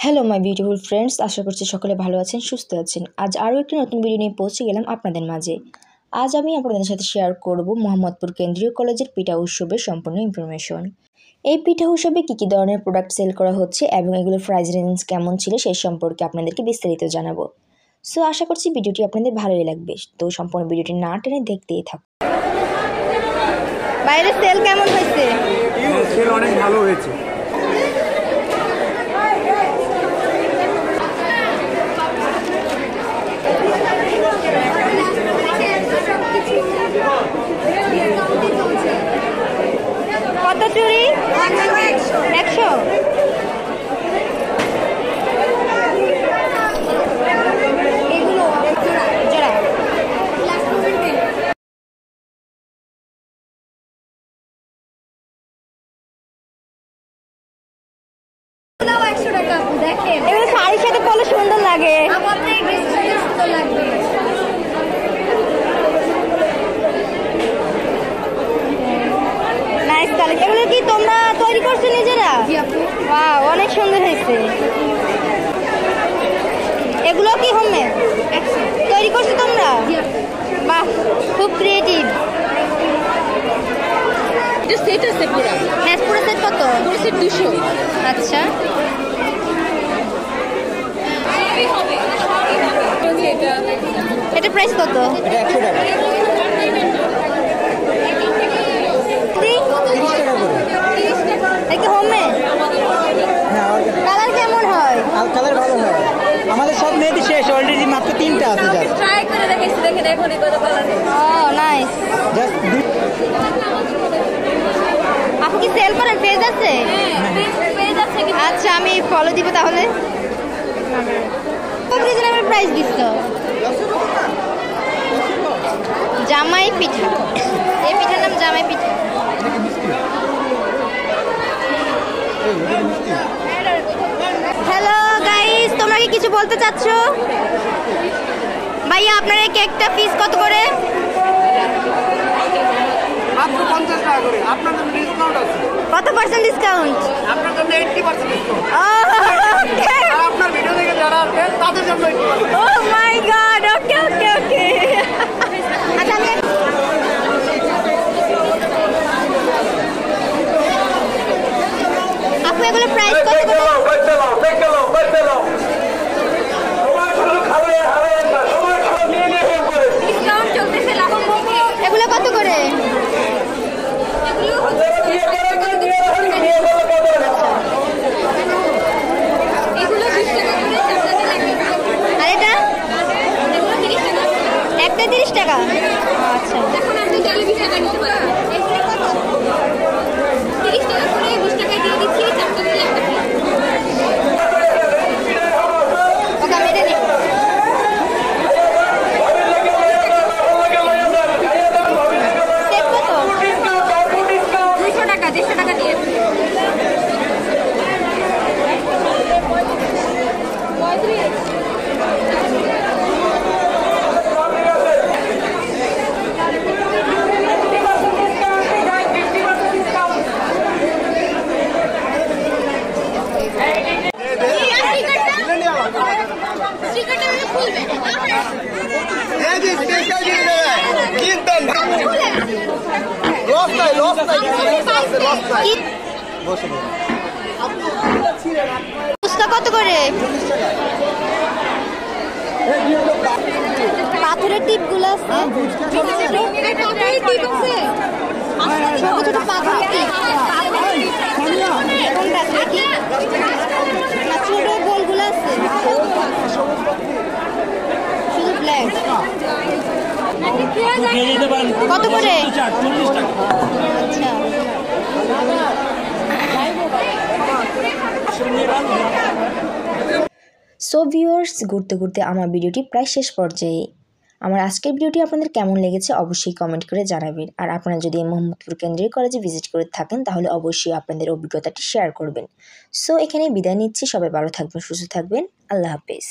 Hello my beautiful friends, আশা করছি সকলে ভালো আছেন, সুস্থ আছেন। আজ আরও একটি নতুন ভিডিও নিয়ে পৌঁছে গেলাম আপনাদের মাঝে। আজ আমি আপনাদের সাথে শেয়ার করব মোহাম্মদপুর কেন্দ্রীয় কলেজের পিঠা উৎসবের সম্পূর্ণ ইনফরমেশন। এই পিঠা উৎসবে কী কী ধরনের প্রোডাক্ট সেল করা হচ্ছে এবং এগুলোর প্রাইস রেঞ্জ কেমন ছিল সেই সম্পর্কে আপনাদেরকে বিস্তারিত জানাবো। সো আশা করছি ভিডিওটি আপনাদের ভালোই লাগবে। তো সম্পূর্ণ ভিডিওটি না টেনে দেখতেই থাকুন। বাইরে সেল কেমন হয়েছে? সেল অনেক ভালো হয়েছে। কত চুড়ি? 100। এগুলো জোড়া। এগুলো শাড়ির সাথে পরলে সুন্দর লাগে। Nice collection. এগুলো কি তোমরা তৈরি করছো নিজেরা? ওয়াও, অনেক সুন্দর হয়েছে। এগুলো কি হোমমেড তৈরি করছো তোমরা? বাহ, খুব ক্রিয়েটিভ। সেট আছে পুরো। হ্যাঁ, পুরো সেট কত? পুরো সেট 200। আচ্ছা, এটা প্রাইস কত? এটা 100 টাকা। 30 টাকা করে। এটা হোমমেড। হ্যাঁ, কালার কেমন হয়? আর কালার ভালো হয়। আমাদের সব মেহেদি শেষ, অলরেডি মাত্র 3টা আছে জাস্ট। ট্রাই করে দেখেছি, দেখেন এখন কত কালার। ও নাইস। জাস্ট আপনি কি সেল করেন? পেজ আছে? পেজ আছে কি? আচ্ছা, আমি ফলো দিব তাহলে। খুব রিজনেবল প্রাইস দিচ্ছ। জামাই পিঠা, এই পিঠার নাম জামাই পিঠা। হ্যালো গাইস, তোমরা কি কিছু বলতে চাচ্ছ? ভাইয়া, আপনার এই কেকটা পিস কত করে? মাত্র 50 টাকা করে। আপনার জন্য ডিসকাউন্ট আছে। কত পার্সেন্ট ডিসকাউন্ট? আপনার জন্য 80% ডিসকাউন্ট। ওকে, আর আপনার ভিডিও দেখে যারা আসবে তাদের জন্য 80%। ও মাই গড, ওকে ওকে ওকে। আচ্ছা, আমি আপু এগুলো প্রাইস কত করে? ডিসকাউন্ট চলতেছে লাখো মধ্যে। এগুলো কত করে? এগুলো 20 টাকা করে, আর এটা এগুলো 30 টাকা। একটা 30 টাকা। আচ্ছা, এখন আপনি চাইলে 20 টাকা নিতে পারেন। 30 টাকা করে 20 টাকায় দিয়ে দিচ্ছি, চারটা দিলে একটা ফ্রি। ওকে, আমি এটা নিব। সেট কত? 200 টাকা, 150 টাকা দিয়ে। ফুচকা কত করে? পাথরের টিপগুলো আছে, ছোট ছোট পাথরের টিপ। কোনটা দেখি? না, ছোট গোলগুলো আছে, শুধু ব্ল্যাক। কত করে? আচ্ছা, সো ভিউয়ার্স, ঘুরতে ঘুরতে আমার ভিডিওটি প্রায় শেষ পর্যায়ে। আমার আজকের ভিডিওটি আপনাদের কেমন লেগেছে অবশ্যই কমেন্ট করে জানাবেন। আর আপনারা যদি মোহাম্মদপুর কেন্দ্রীয় কলেজে ভিজিট করে থাকেন তাহলে অবশ্যই আপনাদের অভিজ্ঞতাটি শেয়ার করবেন। সো এখানে বিদায় নিচ্ছি। সবাই ভালো থাকবেন, সুস্থ থাকবেন। আল্লাহ হাফেজ।